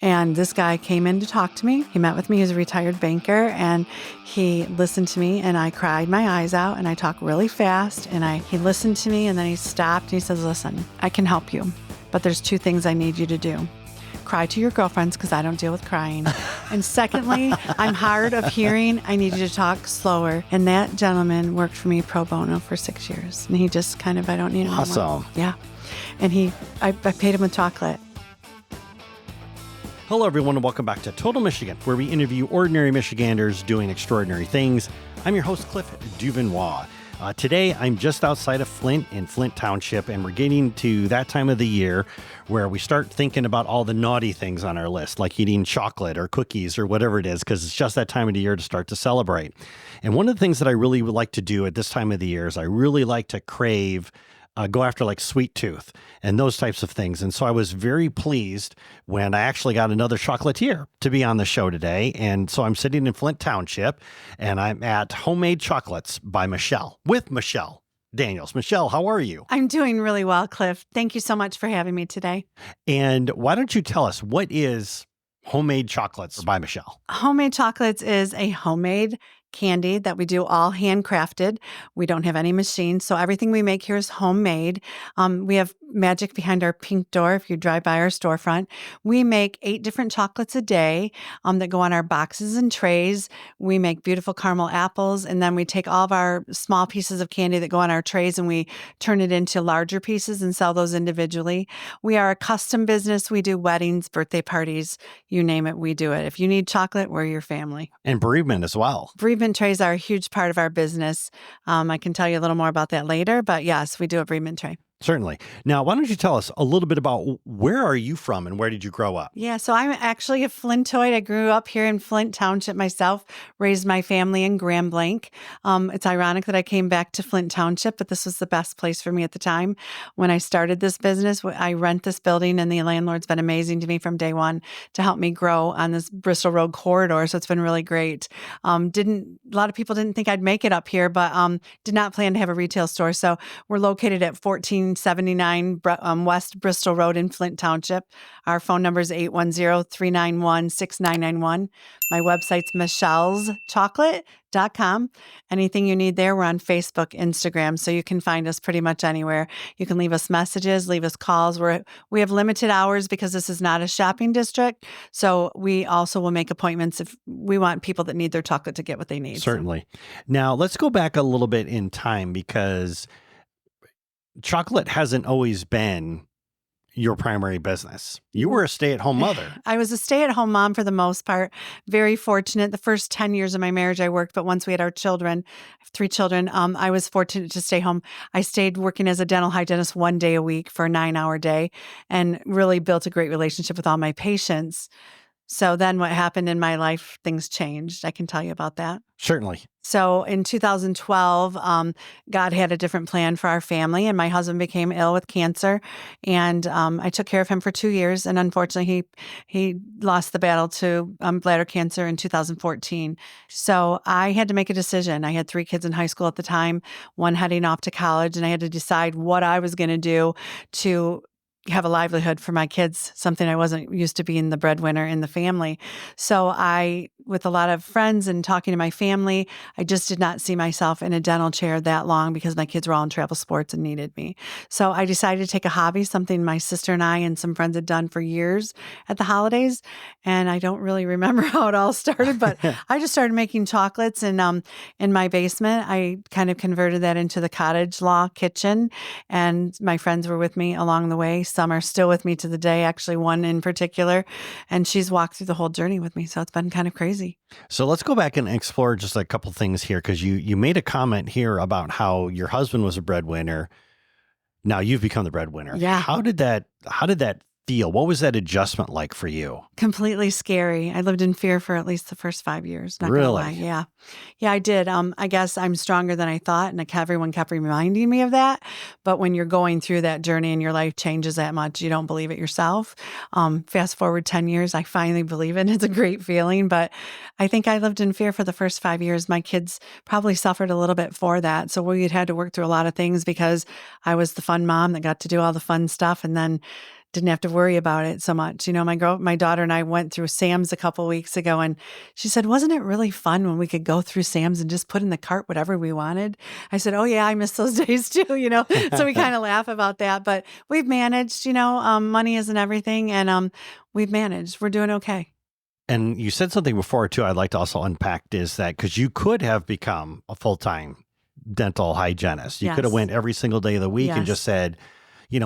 And this guy came in to talk to me. He met with me. He's a retired banker, and he listened to me, and I cried my eyes out, and I talk really fast, and he listened to me, and then he stopped, and he says, listen, I can help you, but there's two things I need you to do. Cry to your girlfriends, because I don't deal with crying. And secondly, I'm hard of hearing. I need you to talk slower. And that gentleman worked for me pro bono for 6 years. And he just kind of, I don't need him Awesome. anymore. Yeah. And I paid him with chocolate. Hello, everyone, and welcome back to Total Michigan, where we interview ordinary Michiganders doing extraordinary things. I'm your host, Cliff Duvenois. Today, I'm just outside of Flint in Flint Township, and we're getting to that time of the year where we start thinking about all the naughty things on our list, like eating chocolate or cookies or whatever it is, because it's just that time of the year to start to celebrate. And one of the things that I really would like to do at this time of the year is I really like to go after like sweet tooth and those types of things. And so I was very pleased when I actually got another chocolatier to be on the show today. And so I'm sitting in Flint Township and I'm at Homemade Chocolates by Michelle with Michelle Daniels. Michelle, how are you? I'm doing really well, Cliff. Thank you so much for having me today. And why don't you tell us, what is Homemade Chocolates by Michelle? Homemade Chocolates is a homemade candy that we do all handcrafted. We don't have any machines, so everything we make here is homemade. We have magic behind our pink door if you drive by our storefront. We make 8 different chocolates a day that go on our boxes and trays. We make beautiful caramel apples, and then we take all of our small pieces of candy that go on our trays and we turn it into larger pieces and sell those individually. We are a custom business. We do weddings, birthday parties, you name it, we do it. If you need chocolate, we're your family. And bereavement as well. Bereavement trays are a huge part of our business. I can tell you a little more about that later, but yes, we do a bereavement tray. Certainly. Now, why don't you tell us a little bit about where are you from and where did you grow up? Yeah, so I'm actually a Flintoid. I grew up here in Flint Township myself, raised my family in Grand Blanc. It's ironic that I came back to Flint Township, but this was the best place for me at the time. When I started this business, I rent this building, and the landlord's been amazing to me from day one to help me grow on this Bristol Road corridor. So it's been really great. A lot of people didn't think I'd make it up here, but did not plan to have a retail store. So we're located at 1479 West Bristol Road in Flint Township. Our phone number is 810-391-6991. My website's michelleschocolate.com. Anything you need there, we're on Facebook, Instagram, so you can find us pretty much anywhere. You can leave us messages, leave us calls. We have limited hours because this is not a shopping district, so we also will make appointments if we want people that need their chocolate to get what they need. Certainly. Now, let's go back a little bit in time, because chocolate hasn't always been your primary business. You were a stay-at-home mother. I was a stay-at-home mom for the most part. Very fortunate. The first 10 years of my marriage, I worked, but once we had our children, I have 3 children, I was fortunate to stay home. I stayed working as a dental hygienist 1 day a week for a 9-hour day and really built a great relationship with all my patients. So then what happened in my life, things changed. I can tell you about that. Certainly. So in 2012, God had a different plan for our family, and my husband became ill with cancer, and I took care of him for 2 years, and unfortunately, he lost the battle to bladder cancer in 2014. So I had to make a decision. I had 3 kids in high school at the time, one heading off to college, and I had to decide what I was going to do to have a livelihood for my kids, something I wasn't used to being the breadwinner in the family. So with a lot of friends and talking to my family, I just did not see myself in a dental chair that long because my kids were all in travel sports and needed me. So I decided to take a hobby, something my sister and I and some friends had done for years at the holidays. And I don't really remember how it all started, but I just started making chocolates in my basement. I kind of converted that into the cottage law kitchen, and my friends were with me along the way. Some are still with me to the day, actually one in particular, and she's walked through the whole journey with me. So it's been kind of crazy. So let's go back and explore just a couple things here, because you made a comment here about how your husband was a breadwinner. Now you've become the breadwinner. Yeah. How did that feel? What was that adjustment like for you? Completely scary. I lived in fear for at least the first 5 years. Not Really? gonna lie. Yeah. Yeah, I did. I guess I'm stronger than I thought, and everyone kept reminding me of that. But when you're going through that journey and your life changes that much, you don't believe it yourself. Fast forward 10 years, I finally believe it. It's a great feeling, but I think I lived in fear for the first 5 years. My kids probably suffered a little bit for that. So we had to work through a lot of things because I was the fun mom that got to do all the fun stuff, and then didn't have to worry about it so much. My daughter and I went through Sam's a couple weeks ago, and she said, "Wasn't it really fun when we could go through Sam's and just put in the cart whatever we wanted?" I said, "Oh yeah, I miss those days too." So we kind of laugh about that, but we've managed. Money isn't everything, and we've managed. We're doing okay. And you said something before too, I'd like to also unpack is that because you could have become a full-time dental hygienist. You could have Yes. went every single day of the week and Yes. just said,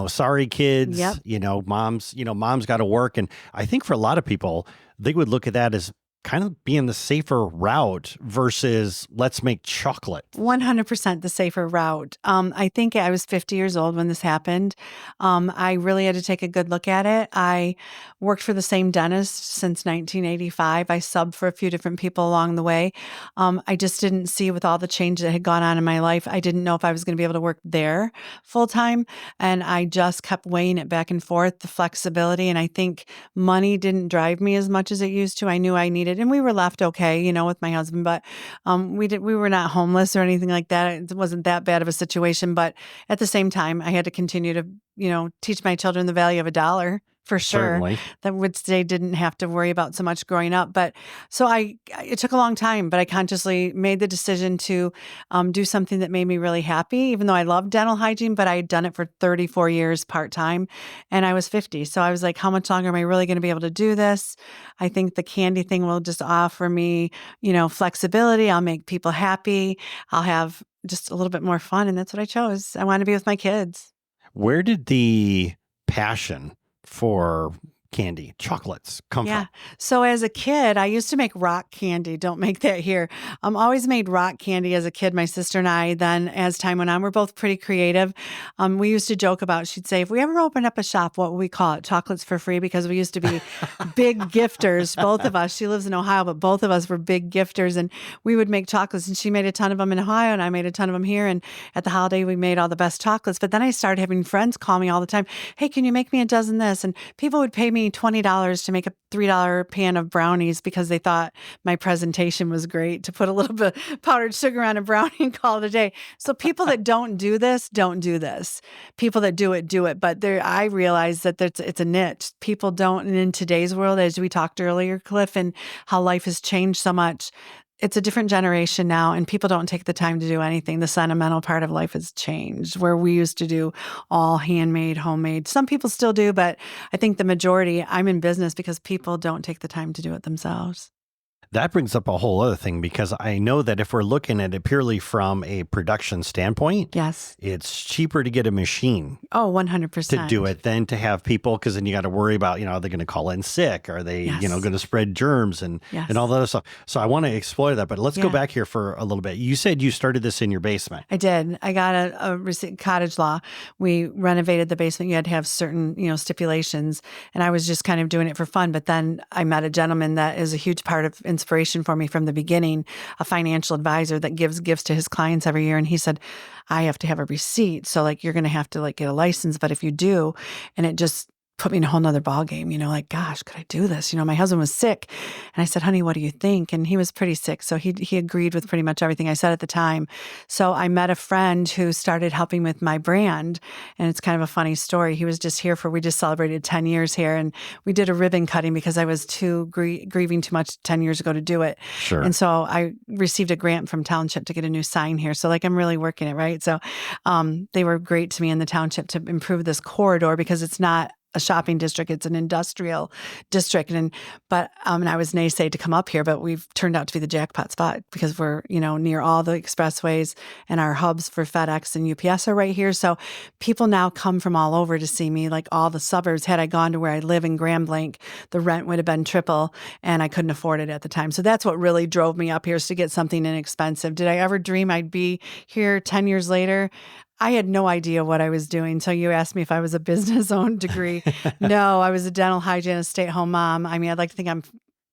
sorry kids, Yep. mom's got to work. And I think for a lot of people, they would look at that as kind of being the safer route versus let's make chocolate. 100% the safer route. I think I was 50 years old when this happened. I really had to take a good look at it. I worked for the same dentist since 1985. I subbed for a few different people along the way. I just didn't see, with all the change that had gone on in my life, I didn't know if I was going to be able to work there full time. And I just kept weighing it back and forth, the flexibility. And I think money didn't drive me as much as it used to. I knew I needed, and we were left okay, with my husband, but we were not homeless or anything like that. It wasn't that bad of a situation, but at the same time, I had to continue to, teach my children the value of a dollar. For sure, Certainly. that which they didn't have to worry about so much growing up. But so it took a long time, but I consciously made the decision to do something that made me really happy, even though I love dental hygiene, but I had done it for 34 years part-time and I was 50. So I was like, how much longer am I really going to be able to do this? I think the candy thing will just offer me, flexibility. I'll make people happy. I'll have just a little bit more fun. And that's what I chose. I want to be with my kids. Where did the passion for candy, chocolates come Yeah. from? So as a kid, I used to make rock candy. Don't make that here. Always made rock candy as a kid, my sister and I. Then as time went on, we're both pretty creative. We used to joke about, she'd say, if we ever opened up a shop, what would we call it? Chocolates for free, because we used to be big gifters, both of us. She lives in Ohio, but both of us were big gifters, and we would make chocolates, and she made a ton of them in Ohio and I made a ton of them here. And at the holiday, we made all the best chocolates. But then I started having friends call me all the time. Hey, can you make me a dozen this? And people would pay me $20 to make a $3 pan of brownies because they thought my presentation was great, to put a little bit of powdered sugar on a brownie and call it a day. So people that don't do this. People that do it. But I realize that it's a niche. People don't, and in today's world, as we talked earlier, Cliff, and how life has changed so much, it's a different generation now, and people don't take the time to do anything. The sentimental part of life has changed, where we used to do all handmade, homemade. Some people still do, but I think the majority, I'm in business because people don't take the time to do it themselves. That brings up a whole other thing, because I know that if we're looking at it purely from a production standpoint, Yes. it's cheaper to get a machine Oh, 100%. to do it than to have people, because then you got to worry about, are they going to call in sick? Are they, Yes. going to spread germs and all that other stuff? So I want to explore that, but let's go back here for a little bit. You said you started this in your basement. I did. I got a cottage law. We renovated the basement. You had to have certain, stipulations, and I was just kind of doing it for fun. But then I met a gentleman that is a huge part of inspiration for me from the beginning, a financial advisor that gives gifts to his clients every year. And he said, I have to have a receipt. So you're going to have to get a license. But if you do, and it just put me in a whole nother ballgame, gosh, could I do this? My husband was sick, and I said, honey, what do you think? And he was pretty sick. So he agreed with pretty much everything I said at the time. So I met a friend who started helping with my brand, and it's kind of a funny story. He was just here we just celebrated 10 years here, and we did a ribbon cutting because I was grieving too much 10 years ago to do it. Sure. And so I received a grant from Township to get a new sign here. So I'm really working it, right? So they were great to me in the Township to improve this corridor, because it's not a shopping district, it's an industrial district. And I was naysayed to come up here, but we've turned out to be the jackpot spot, because we're, near all the expressways, and our hubs for FedEx and UPS are right here. So people now come from all over to see me, all the suburbs. Had I gone to where I live in Grand Blanc, the rent would have been triple, and I couldn't afford it at the time. So that's what really drove me up here, is to get something inexpensive. Did I ever dream I'd be here 10 years later? I had no idea what I was doing. So you asked me if I was a business-owned degree. No, I was a dental hygienist, stay-at-home mom. I mean, I'd like to think I'm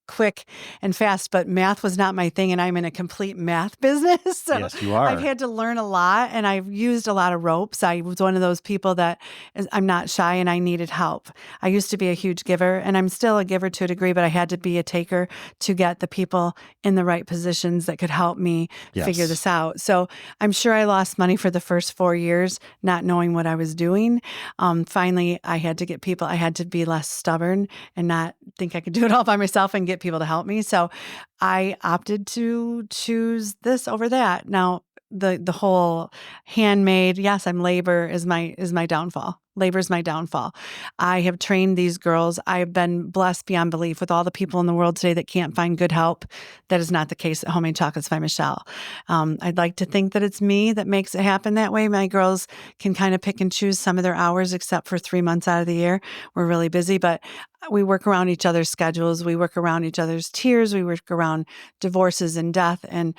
quick and fast, but math was not my thing, and I'm in a complete math business. So Yes, you are. I've had to learn a lot, and I've used a lot of ropes. I was one of those people that I'm not shy, and I needed help. I used to be a huge giver, and I'm still a giver to a degree, but I had to be a taker to get the people in the right positions that could help me figure Yes. this out. So I'm sure I lost money for the first 4 years, not knowing what I was doing. Finally, I had to get people, I had to be less stubborn and not think I could do it all by myself and get people to help me. So I opted to choose this over that. Now, the whole handmade, yes, I'm labor is my downfall. Labor is my downfall. I have trained these girls. I've been blessed beyond belief with all the people in the world today that can't find good help. That is not the case at Homemade Chocolates by Michelle. I'd like to think that it's me that makes it happen that way. My girls can kind of pick and choose some of their hours, except for 3 months out of the year. We're really busy, but we work around each other's schedules. We work around each other's tears. We work around divorces and death and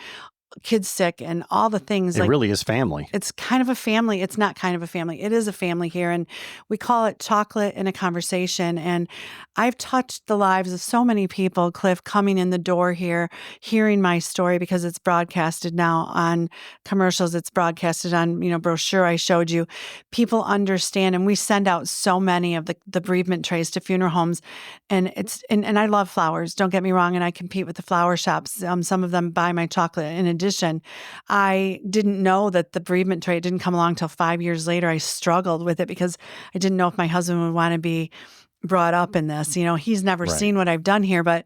kids sick and all the things. It really is family. It's kind of a family. It's not kind of a family. It is a family here. And we call it chocolate in a conversation. And I've touched the lives of so many people, Cliff, coming in the door here, hearing my story because it's broadcasted now on commercials. It's broadcasted on, brochure I showed you. People understand. And we send out so many of the bereavement trays to funeral homes. And and I love flowers. Don't get me wrong. And I compete with the flower shops. Some of them buy my chocolate. In addition, I didn't know that the bereavement tray didn't come along till 5 years later. I struggled with it because I didn't know if my husband would want to be brought up in this. He's never Right. seen what I've done here, but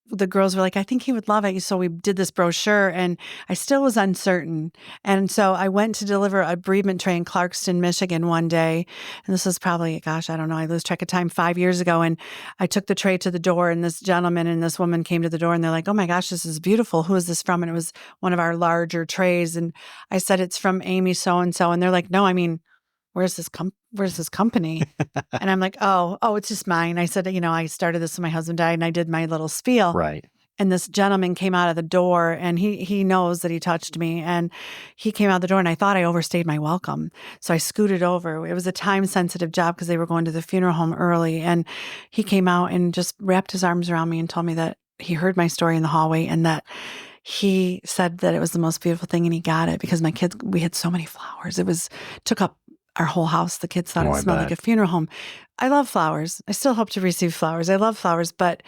the girls were like, I think he would love it. So we did this brochure and I still was uncertain. And so I went to deliver a bereavement tray in Clarkston, Michigan one day. And this was probably, gosh, I don't know, I lose track of time, 5 years ago. And I took the tray to the door and this gentleman and this woman came to the door and they're like, oh my gosh, this is beautiful. Who is this from? And it was one of our larger trays. And I said, it's from Amy so-and-so. And they're like, no, I mean, where's this company? And I'm like, oh, it's just mine. I said, I started this when my husband died and I did my little spiel. Right. And this gentleman came out of the door and he knows that he touched me and he came out the door and I thought I overstayed my welcome. So I scooted over. It was a time sensitive job because they were going to the funeral home early. And he came out and just wrapped his arms around me and told me that he heard my story in the hallway and that he said that it was the most beautiful thing and he got it because my kids, we had so many flowers. Took up our whole house. The kids thought it smelled like a funeral home. I love flowers. I still hope to receive flowers. I love flowers. But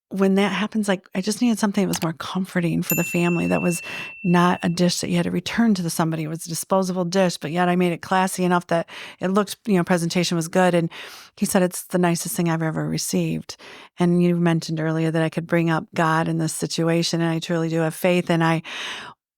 when that happens, I just needed something that was more comforting for the family. That was not a dish that you had to return to somebody. It was a disposable dish, but yet I made it classy enough that it looked, presentation was good. And he said, it's the nicest thing I've ever received. And you mentioned earlier that I could bring up God in this situation. And I truly do have faith. And I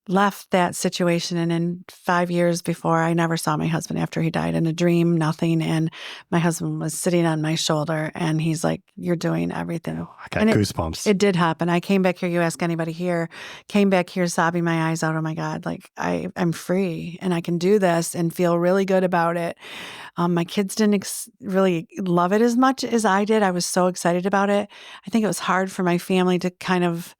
left that situation. And in 5 years before, I never saw my husband after he died. In a dream, nothing. And my husband was sitting on my shoulder and he's like, you're doing everything. I got goosebumps. It did happen. I came back here. You ask anybody here, came back here sobbing my eyes out. Oh my God, I'm free and I can do this and feel really good about it. My kids didn't really love it as much as I did. I was so excited about it. I think it was hard for my family to kind of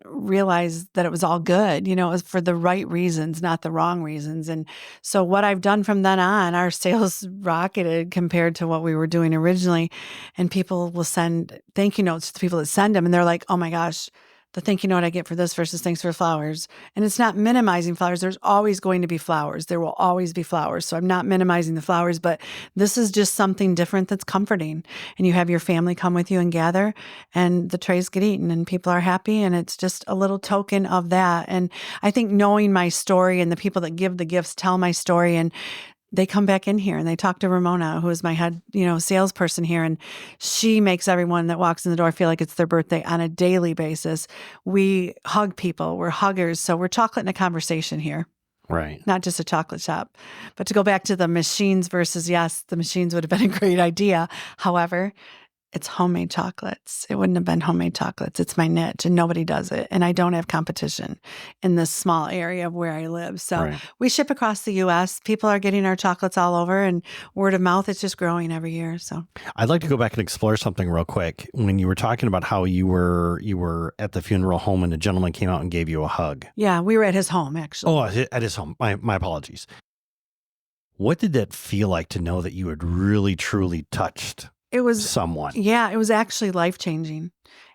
realize that it was all good. It was for the right reasons, not the wrong reasons. And so what I've done from then on, our sales rocketed compared to what we were doing originally. And people will send thank you notes to the people that send them. And they're like, oh my gosh, the thank you note I get for this versus thanks for flowers. And it's not minimizing flowers. There's always going to be flowers. There will always be flowers. So I'm not minimizing the flowers, but this is just something different that's comforting. And you have your family come with you and gather and the trays get eaten and people are happy. And it's just a little token of that. And I think knowing my story and the people that give the gifts tell my story and they come back in here and they talk to Ramona, who is my head, salesperson here. And she makes everyone that walks in the door feel like it's their birthday on a daily basis. We hug people. We're huggers. So we're chocolate in a conversation here. Right. Not just a chocolate shop. But to go back to the machines versus, yes, the machines would have been a great idea. However, it's homemade chocolates. It wouldn't have been homemade chocolates. It's my niche and nobody does it. And I don't have competition in this small area of where I live. So we ship across the U.S. People are getting our chocolates all over and word of mouth, it's just growing every year. So I'd like to go back and explore something real quick. When you were talking about how you were at the funeral home and a gentleman came out and gave you a hug. Yeah, we were at his home, actually. Oh, at his home. My apologies. What did that feel like to know that you had really, truly touched someone? Yeah, it was actually life-changing.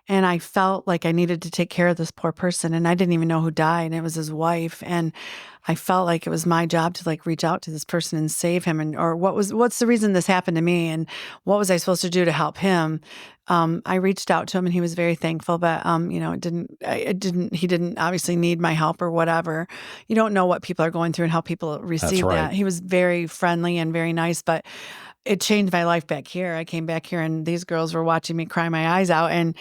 And I felt like I needed to take care of this poor person. And I didn't even know who died. And it was his wife. And I felt like it was my job to like reach out to this person and save him. And, or what's the reason this happened to me? And what was I supposed to do to help him? I reached out to him and he was very thankful, but, he didn't obviously need my help or whatever. You don't know what people are going through and how people receive that. He was very friendly and very nice, but it changed my life back here. I came back here and these girls were watching me cry my eyes out. And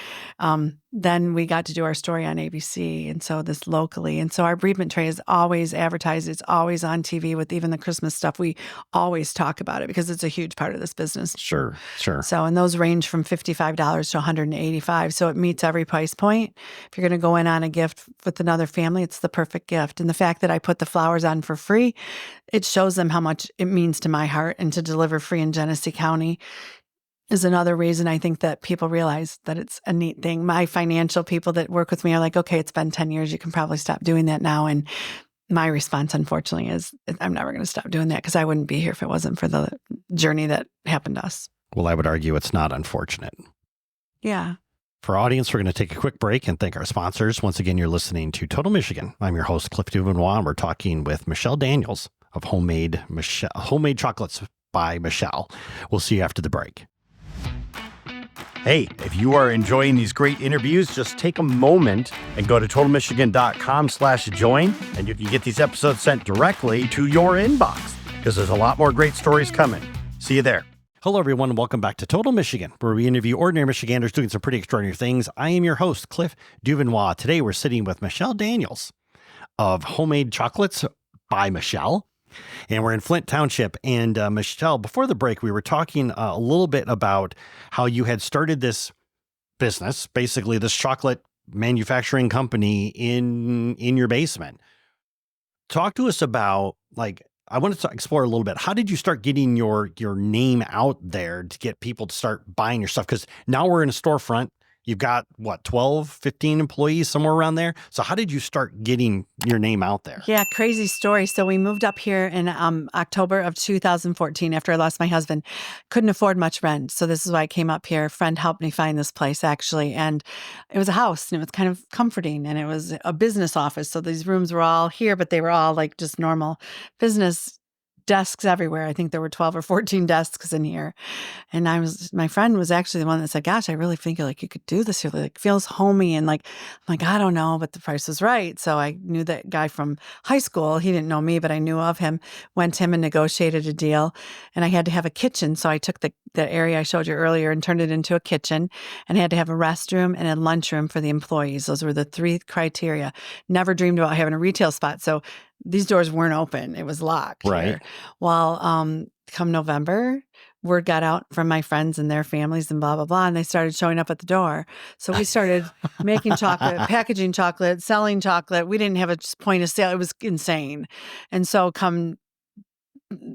then we got to do our story on ABC. And so this locally. And so our bereavement tray is always advertised. It's always on TV with even the Christmas stuff. We always talk about it because it's a huge part of this business. Sure. So, and those range from $55 to $185. So it meets every price point. If you're going to go in on a gift with another family, it's the perfect gift. And the fact that I put the flowers on for free, it shows them how much it means to my heart, and to deliver free in Genesee County is another reason I think that people realize that it's a neat thing. My financial people that work with me are like, okay, it's been 10 years. You can probably stop doing that now. And my response, unfortunately, is I'm never going to stop doing that because I wouldn't be here if it wasn't for the journey that happened to us. Well, I would argue it's not unfortunate. Yeah. For our audience, we're going to take a quick break and thank our sponsors. Once again, you're listening to Total Michigan. I'm your host, Cliff Duvernois, and we're talking with Michelle Daniels of Homemade Chocolates by Michelle. We'll see you after the break. Hey, if you are enjoying these great interviews, just take a moment and go to totalmichigan.com/join, and you can get these episodes sent directly to your inbox because there's a lot more great stories coming. See you there. Hello, everyone, and welcome back to Total Michigan, where we interview ordinary Michiganders doing some pretty extraordinary things. I am your host, Cliff Duvernois. Today, we're sitting with Michelle Daniels of Homemade Chocolates by Michelle. And we're in Flint Township. And Michelle, before the break, we were talking a little bit about how you had started this business, basically this chocolate manufacturing company in your basement. Talk to us about, like, I wanted to explore a little bit. How did you start getting your name out there to get people to start buying your stuff? Because now we're in a storefront. You've got, 12, 15 employees, somewhere around there. So how did you start getting your name out there? Yeah, crazy story. So we moved up here in October of 2014 after I lost my husband. Couldn't afford much rent. So this is why I came up here. A friend helped me find this place, actually. And it was a house, and it was kind of comforting. And it was a business office. So these rooms were all here, but they were all like just normal business desks everywhere. I think there were 12 or 14 desks in here. And my friend was actually the one that said, gosh, I really think like you could do this here. Like, it feels homey. And like, I'm like, I don't know, but the price was right. So I knew that guy from high school. He didn't know me, but I knew of him. Went to him and negotiated a deal. And I had to have a kitchen. So I took the area I showed you earlier and turned it into a kitchen, and had to have a restroom and a lunchroom for the employees. Those were the 3 criteria. Never dreamed about having a retail spot. So these doors weren't open. It was locked. Right. Here. Well, come November, word got out from my friends and their families and blah, blah, blah. And they started showing up at the door. So we started making chocolate, packaging chocolate, selling chocolate. We didn't have a point of sale. It was insane. And so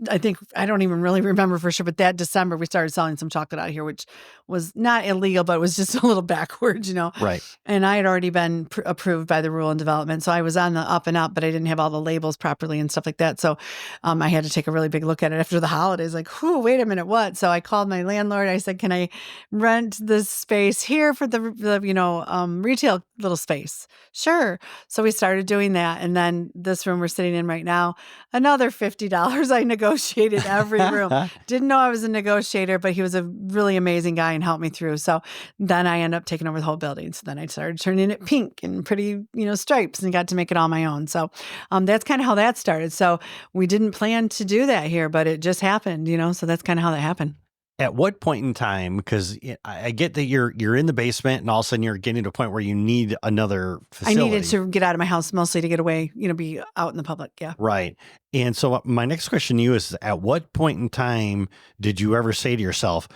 I don't even really remember for sure, but that December we started selling some chocolate out here, which was not illegal, but it was just a little backwards, Right. And I had already been approved by the Rural and Development. So I was on the up and up, but I didn't have all the labels properly and stuff like that. So I had to take a really big look at it after the holidays, like, wait a minute, what? So I called my landlord. I said, can I rent this space here for the retail little space? Sure. So we started doing that. And then this room we're sitting in right now, another $50. I negotiated every room. Didn't know I was a negotiator, but he was a really amazing guy and helped me through. So then I ended up taking over the whole building. So then I started turning it pink and pretty, stripes, and got to make it all my own. So that's kind of how that started. So we didn't plan to do that here, but it just happened, so that's kind of how that happened. At what point in time, because I get that you're in the basement and all of a sudden you're getting to a point where you need another facility. I needed to get out of my house mostly to get away, be out in the public. Yeah. Right. And so my next question to you is, at what point in time did you ever say to yourself,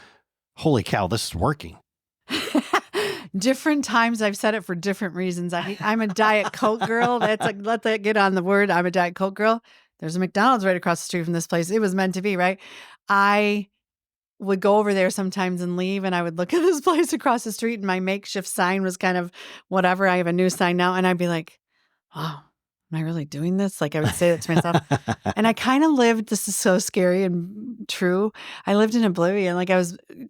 holy cow, this is working? Different times. I've said it for different reasons. I'm a Diet Coke girl. That's like, let that get on the word. I'm a Diet Coke girl. There's a McDonald's right across the street from this place. It was meant to be, right? I would go over there sometimes and leave, and I would look at this place across the street, and my makeshift sign was kind of whatever. I have a new sign now, and I'd be like, wow, am I really doing this? Like I would say that to myself. And I kind of lived, this is so scary and true. I lived in oblivion. Like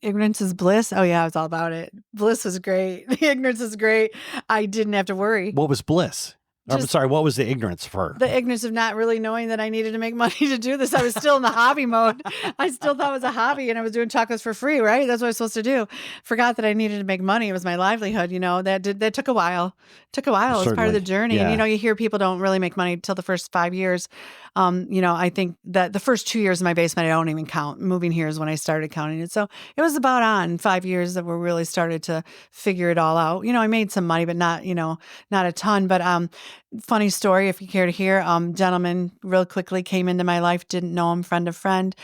ignorance is bliss. Oh yeah, I was all about it. Bliss was great. Ignorance is great. I didn't have to worry. What was bliss? I'm sorry, what was the ignorance for? The ignorance of not really knowing that I needed to make money to do this. I was still in the hobby mode. I still thought it was a hobby and I was doing chocolates for free, right? That's what I was supposed to do. Forgot that I needed to make money. It was my livelihood, that took a while. It was part of the journey. Yeah. And, you hear people don't really make money till the first 5 years. I think that the first 2 years in my basement, I don't even count. Moving here is when I started counting it. So it was about on 5 years that we really started to figure it all out. I made some money, but not a ton. But funny story, if you care to hear, gentleman real quickly came into my life, didn't know him, friend of friend.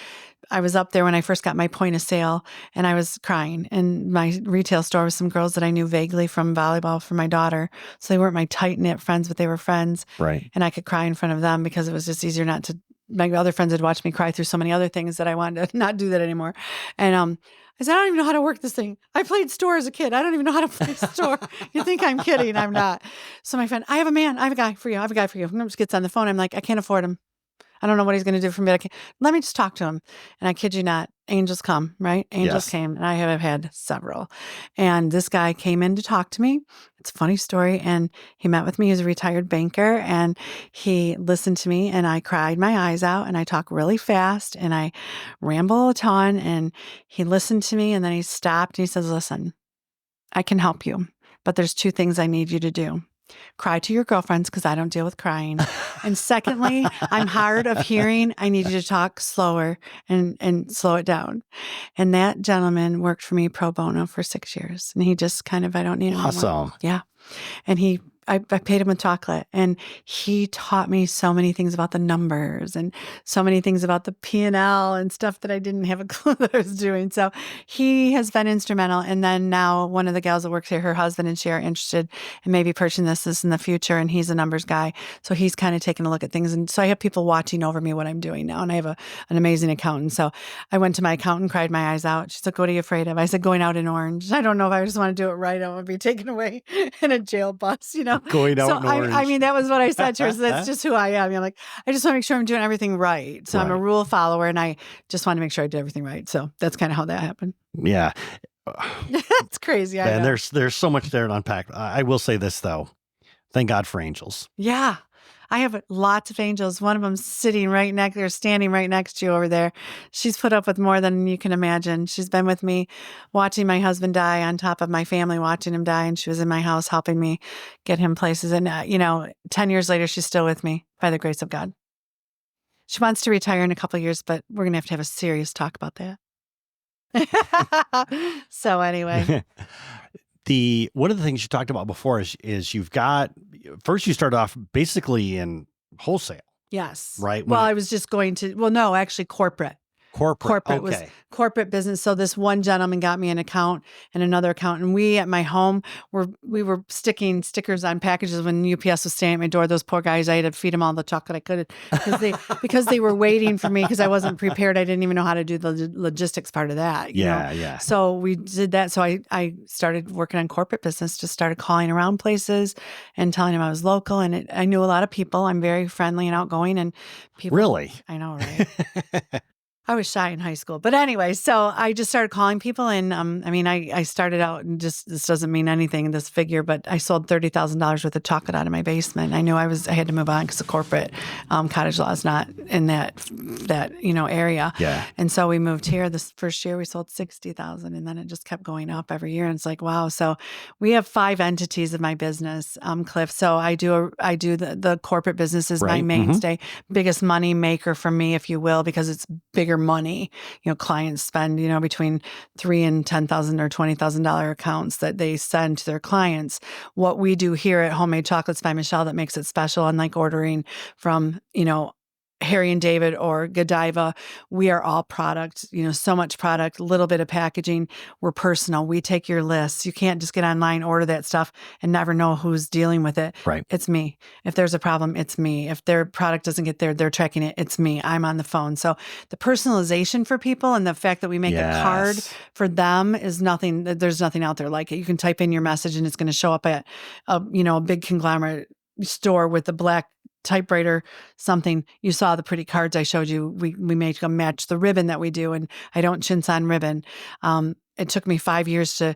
I was up there when I first got my point of sale and I was crying. And my retail store was some girls that I knew vaguely from volleyball for my daughter. So they weren't my tight knit friends, but they were friends. Right. And I could cry in front of them because it was just easier not to. My other friends had watched me cry through so many other things that I wanted to not do that anymore. And I said, I don't even know how to work this thing. I played store as a kid. I don't even know how to play store. You think I'm kidding? I'm not. So my friend, I have a guy for you. And just gets on the phone. I'm like, I can't afford him. I don't know what he's going to do for me. Let me just talk to him. And I kid you not, angels come, right? Angels came, and I have had several. And this guy came in to talk to me. It's a funny story. And he met with me as a retired banker, and he listened to me, and I cried my eyes out, and I talk really fast, and I ramble a ton. And he listened to me, and then he stopped, and he says, listen, I can help you, but there's 2 things I need you to do. Cry to your girlfriends because I don't deal with crying. And secondly, I'm hard of hearing. I need you to talk slower and slow it down. And that gentleman worked for me pro bono for 6 years. And he just I don't need him anymore. Awesome. Yeah. And I paid him with chocolate, and he taught me so many things about the numbers and so many things about the P&L and stuff that I didn't have a clue that I was doing. So he has been instrumental. And then now one of the gals that works here, her husband and she are interested in maybe purchasing this in the future. And he's a numbers guy. So he's kind of taking a look at things. And so I have people watching over me what I'm doing now. And I have an amazing accountant. So I went to my accountant, cried my eyes out. She said, what are you afraid of? I said, going out in orange. I don't know if I just want to do it right. I want to be taken away in a jail bus, Going out in orange. I mean, that was what I said to her. So that's just who I am. I'm like, I just want to make sure I'm doing everything right. So I'm a rule follower, and I just want to make sure I did everything right. So that's kind of how that happened. Yeah. It's crazy. And there's so much there to unpack. I will say this, though. Thank God for angels. Yeah. I have lots of angels. One of them standing right next to you over there. She's put up with more than you can imagine. She's been with me watching my husband die on top of my family watching him die. And she was in my house helping me get him places. And, 10 years later, she's still with me by the grace of God. She wants to retire in a couple of years, but we're going to have a serious talk about that. So anyway. One of the things you talked about before is you've got, first you started off basically in wholesale. Yes. Right. Well, I was just going to, no, actually corporate. Corporate okay. was corporate business. So this one gentleman got me an account and another account. And we at my home we were sticking stickers on packages when UPS was staying at my door. Those poor guys, I had to feed them all the chocolate I could because they were waiting for me because I wasn't prepared. I didn't even know how to do the logistics part of that. Yeah. So we did that. So I started working on corporate business, just started calling around places and telling them I was local. And I knew a lot of people. I'm very friendly and outgoing, and people. Really? I know, right? I was shy in high school. But anyway, so I just started calling people. And I started out, and just, this doesn't mean anything, this figure, but I sold $30,000 worth of chocolate out of my basement. I knew I had to move on because the corporate cottage law is not in that area. Yeah. And so we moved here. This first year we sold 60,000, and then it just kept going up every year. And it's like, wow. So we have 5 entities of my business, Cliff. So I do the corporate business is my mainstay, biggest money maker for me, if you will, because it's bigger money. Clients spend, between $3,000 and $10,000 or $20,000 accounts that they send to their clients. What we do here at Homemade Chocolates by Michelle that makes it special, unlike ordering from, Harry and David or Godiva, we are all product, so much product, a little bit of packaging. We're personal. We take your lists. You can't just get online, order that stuff and never know who's dealing with it. Right. It's me. If there's a problem, it's me. If their product doesn't get there, they're tracking it. It's me. I'm on the phone. So the personalization for people and the fact that we make a card for them is nothing. There's nothing out there like it. You can type in your message and it's going to show up at a big conglomerate store with the black typewriter, something. You saw the pretty cards I showed you. We make them match the ribbon that we do, and I don't chintz on ribbon. It took me 5 years to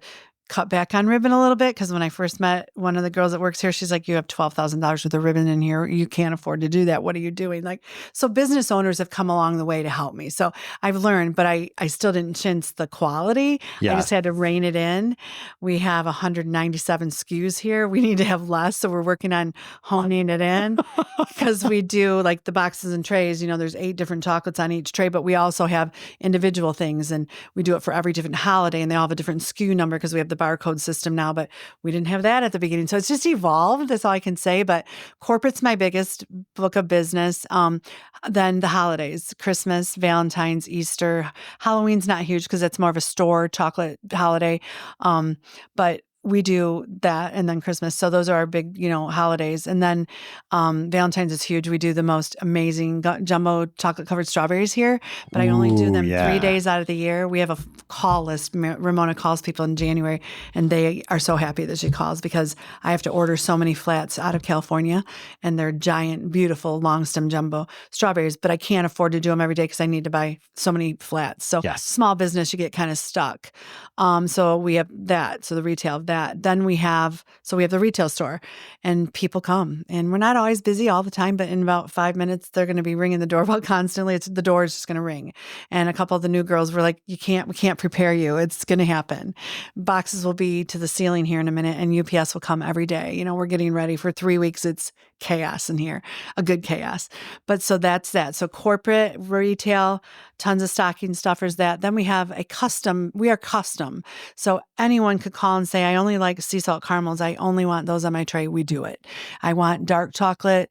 cut back on ribbon a little bit, because when I first met one of the girls that works here, she's like, "You have $12,000 worth of ribbon in here. You can't afford to do that. What are you doing?" Like, so business owners have come along the way to help me. So I've learned, but I still didn't chintz the quality. Yeah. I just had to rein it in. We have 197 SKUs here. We need to have less. So we're working on honing it in, because we do like the boxes and trays, there's 8 different chocolates on each tray, but we also have individual things, and we do it for every different holiday, and they all have a different SKU number because we have the barcode system now, but we didn't have that at the beginning. So it's just evolved. That's all I can say. But corporate's my biggest book of business. Then the holidays, Christmas, Valentine's, Easter. Halloween's not huge because it's more of a store chocolate holiday. But we do that, and then Christmas. So those are our big, holidays. And then Valentine's is huge. We do the most amazing jumbo chocolate covered strawberries here, but I only do them 3 days out of the year. We have a call list. Ramona calls people in January, and they are so happy that she calls, because I have to order so many flats out of California, and they're giant, beautiful, long stem jumbo strawberries, but I can't afford to do them every day because I need to buy so many flats. So small business, you get kind of stuck. So we have that. So the retail of that. Then we have the retail store, and people come, and we're not always busy all the time, but in about 5 minutes, they're going to be ringing the doorbell constantly. The door is just going to ring. And a couple of the new girls were like, we can't prepare you. It's going to happen. Boxes will be to the ceiling here in a minute, and UPS will come every day. We're getting ready for 3 weeks. It's chaos in here, a good chaos. But so that's that. So corporate, retail, tons of stocking stuffers, that. Then we have we are custom. So anyone could call and say, I only like sea salt caramels. I only want those on my tray. We do it. I want dark chocolate,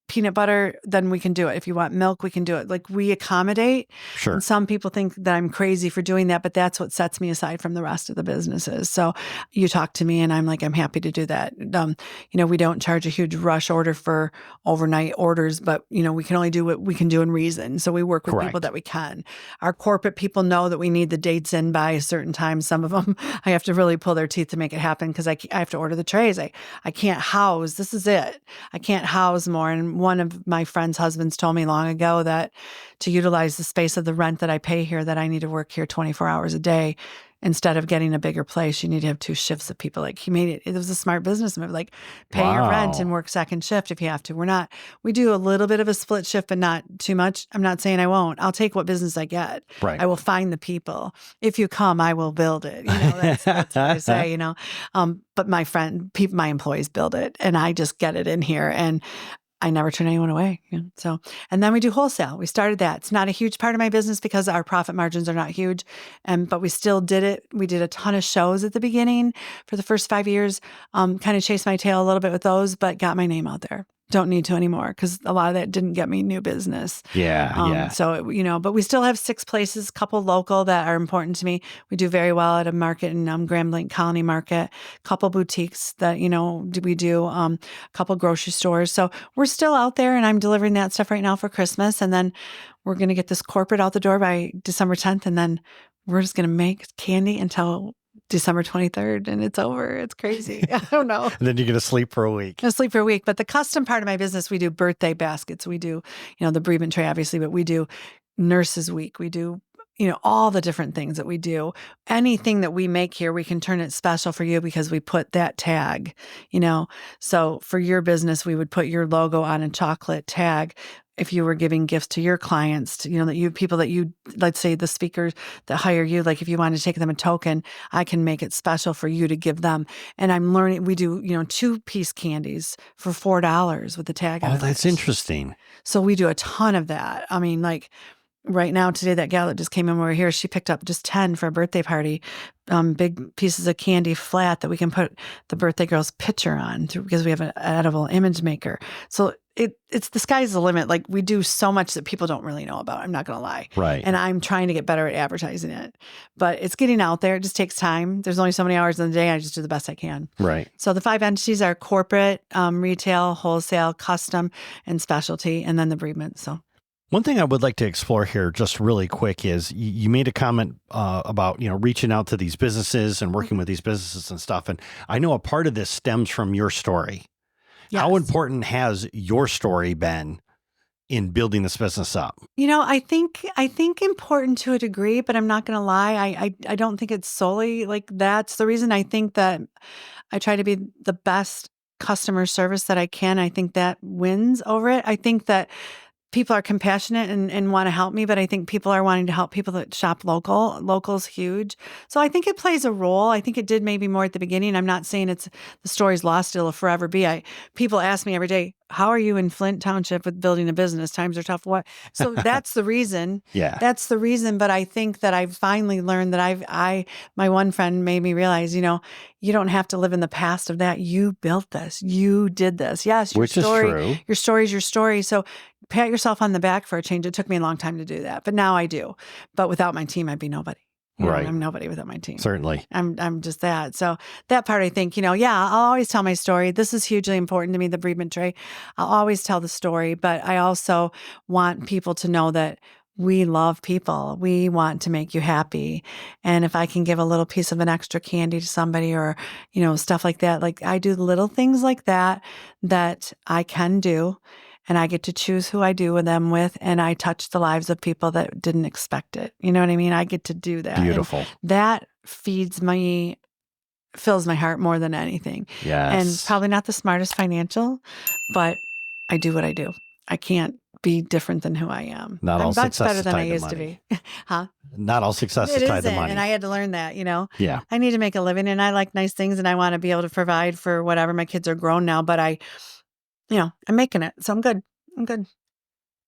peanut butter, then we can do it. If you want milk, we can do it. Like, we accommodate. Sure. And some people think that I'm crazy for doing that, but that's what sets me aside from the rest of the businesses. So you talk to me, and I'm like, I'm happy to do that. We don't charge a huge rush order for overnight orders, but we can only do what we can do in reason. So we work with people that we can. Our corporate people know that we need the dates in by a certain time. Some of them, I have to really pull their teeth to make it happen, because I have to order the trays. I can't house. This is it. I can't house more. And one of my friend's husbands told me long ago that to utilize the space of the rent that I pay here, that I need to work here 24 hours a day. Instead of getting a bigger place, you need to have 2 shifts of people. Like, he made it. It was a smart business move. Like, pay your rent and work second shift if you have to. We do a little bit of a split shift, but not too much. I'm not saying I won't. I'll take what business I get. Right. I will find the people. If you come, I will build it. That's what I say, But my employees build it, and I just get it in here. And I never turn anyone away. So, and then we do wholesale. We started that. It's not a huge part of my business because our profit margins are not huge, but we still did it. We did a ton of shows at the beginning for the first 5 years. Kind of chased my tail a little bit with those, but got my name out there. Don't need to anymore, because a lot of that didn't get me new business. Yeah. So, but we still have 6 places, couple local that are important to me. We do very well at a market in Grand Blanc Colony Market, couple boutiques that, we do, a couple grocery stores. So we're still out there, and I'm delivering that stuff right now for Christmas. And then we're going to get this corporate out the door by December 10th. And then we're just going to make candy until December 23rd, and it's over. It's crazy. I don't know. And then you're going to sleep for a week. I'll sleep for a week. But the custom part of my business, we do birthday baskets. We do, the bereavement tray, obviously, but we do Nurses Week. We do, all the different things that we do. Anything that we make here, we can turn it special for you because we put that tag, So for your business, we would put your logo on a chocolate tag. If you were giving gifts to your clients, people that you, let's say the speakers that hire you, like if you want to take them a token, I can make it special for you to give them. And I'm learning, we do, 2-piece candies for $4 with the tag on it. Oh, that's interesting. So we do a ton of that. I mean, like right now, today, that gal that just came in over here, she picked up just 10 for a birthday party, big pieces of candy flat that we can put the birthday girl's picture on because we have an edible image maker. So it's the sky's the limit. Like, we do so much that people don't really know about. I'm not going to lie. Right. And I'm trying to get better at advertising it, but it's getting out there. It just takes time. There's only so many hours in the day. I just do the best I can. Right. So the 5 entities are corporate, retail, wholesale, custom, and specialty, and then the bereavement. So. One thing I would like to explore here just really quick is you made a comment about, reaching out to these businesses and working with these businesses and stuff. And I know a part of this stems from your story. How Yes. important has your story been in building this business up? I think important to a degree, but I'm not going to lie. I don't think it's solely like that's the reason. I think that I try to be the best customer service that I can. I think that wins over it. I think that people are compassionate and want to help me, but I think people are wanting to help people that shop local. Local's huge. So I think it plays a role. I think it did maybe more at the beginning. I'm not saying it's the story's lost. It'll forever be. People ask me every day, how are you in Flint Township with building a business? Times are tough. What? So that's the reason. Yeah. That's the reason. But I think that I've finally learned that my one friend made me realize, you don't have to live in the past of that. You built this. You did this. Yes. Which is true. Your story is your story. So pat yourself on the back for a change. It took me a long time to do that, but now I do. But without my team, I'd be nobody. Right. I'm nobody without my team. Certainly. I'm just that. So that part, I think, I'll always tell my story. This is hugely important to me, the bereavement tray. I'll always tell the story, but I also want people to know that we love people. We want to make you happy. And if I can give a little piece of an extra candy to somebody or, stuff like that, like I do little things like that I can do. And I get to choose who I do them with. And I touch the lives of people that didn't expect it. You know what I mean? I get to do that. Beautiful. And that fills my heart more than anything. Yes. And probably not the smartest financial, but I do what I do. I can't be different than who I am. Not all I'm much success better is than I tied to used to money. be. Huh? Not all success It is tied to isn't, money. and I had to learn that, Yeah. I need to make a living and I like nice things and I want to be able to provide for whatever. My kids are grown now, but I'm making it. So I'm good. I'm good.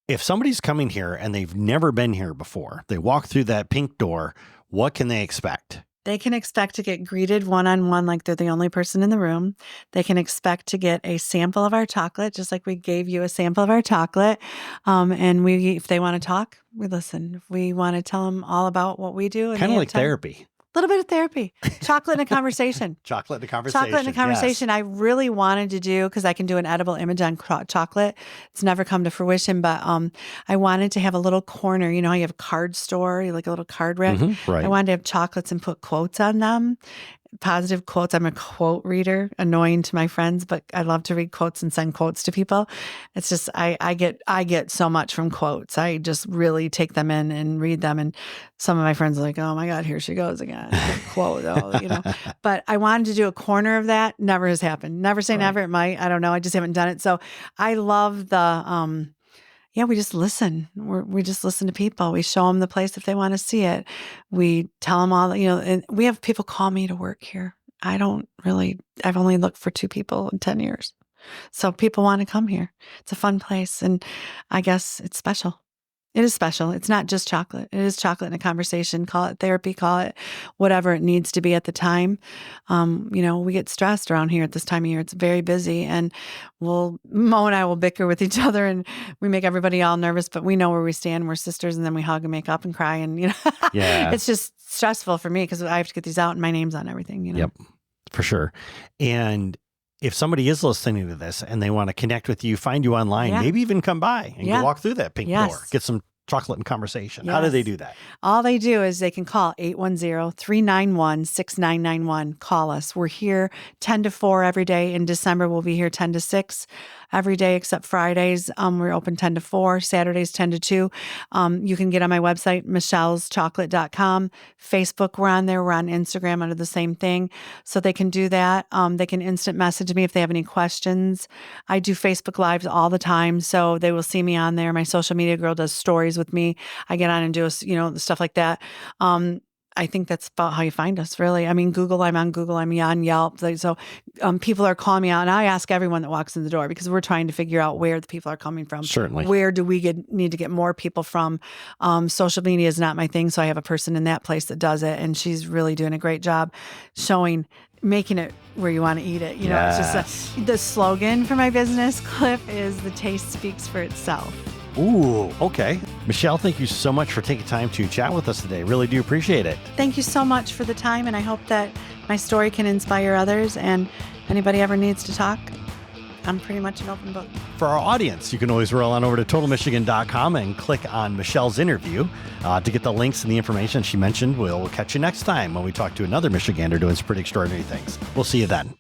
If somebody's coming here and they've never been here before, they walk through that pink door, what can they expect? They can expect to get greeted one-on-one like they're the only person in the room. They can expect to get a sample of our chocolate, just like we gave you a sample of our chocolate. And if they want to talk, we listen. If we want to tell them all about what we do. Kind of like therapy. A little bit of therapy. Chocolate and a conversation. Chocolate and a conversation. Chocolate and a conversation. Yes. I really wanted to do, because I can do an edible image on chocolate. It's never come to fruition, but I wanted to have a little corner. You know how you have a card store, like a little card rack? Mm-hmm, right. I wanted to have chocolates and put quotes on them. Positive quotes. I'm a quote reader, annoying to my friends, but I love to read quotes and send quotes to people. It's just, I get so much from quotes. I just really take them in and read them. And some of my friends are like, oh my God, here she goes again. Quote, but I wanted to do a corner of that. Never has happened. Never say never. It might, I don't know. I just haven't done it. So I love the, we just listen. We just listen to people. We show them the place if they want to see it. We tell them all, and we have people call me to work here. I've only looked for 2 people in 10 years. So people want to come here. It's a fun place. And I guess it's special. It is special. It's not just chocolate. It is chocolate in a conversation. Call it therapy, call it whatever it needs to be at the time. We get stressed around here at this time of year. It's very busy, and Mo and I will bicker with each other, and we make everybody all nervous, but we know where we stand. We're sisters, and then we hug and make up and cry. And, yeah, it's just stressful for me because I have to get these out and my name's on everything, Yep, for sure. And if somebody is listening to this and they want to connect with you, find you online, maybe even come by and go walk through that pink door, get some chocolate and conversation. Yes. How do they do that? All they do is they can call 810-391-6991. Call us. We're here 10 to 4 every day. In December, we'll be here 10 to 6 every day except Fridays. We're open 10 to 4, Saturdays 10 to 2. You can get on my website, michelleschocolate.com. Facebook, we're on there. We're on Instagram under the same thing. So they can do that. They can instant message me if they have any questions. I do Facebook Lives all the time, so they will see me on there. My social media girl does stories with me. I get on and do, stuff like that. I think that's about how you find us, really. I mean, Google, I'm on Google, I'm on Yelp. So people are calling me out, and I ask everyone that walks in the door because we're trying to figure out where the people are coming from. Certainly. Where do we need to get more people from? Social media is not my thing, so I have a person in that place that does it, and she's really doing a great job making it where you want to eat it. Yes. It's just the slogan for my business, Cliff, is the taste speaks for itself. Ooh, okay. Michelle, thank you so much for taking time to chat with us today. Really do appreciate it. Thank you so much for the time, and I hope that my story can inspire others, and anybody ever needs to talk, I'm pretty much an open book. For our audience, you can always roll on over to totalmichigan.com and click on Michelle's interview to get the links and the information she mentioned. We'll catch you next time when we talk to another Michigander doing some pretty extraordinary things. We'll see you then.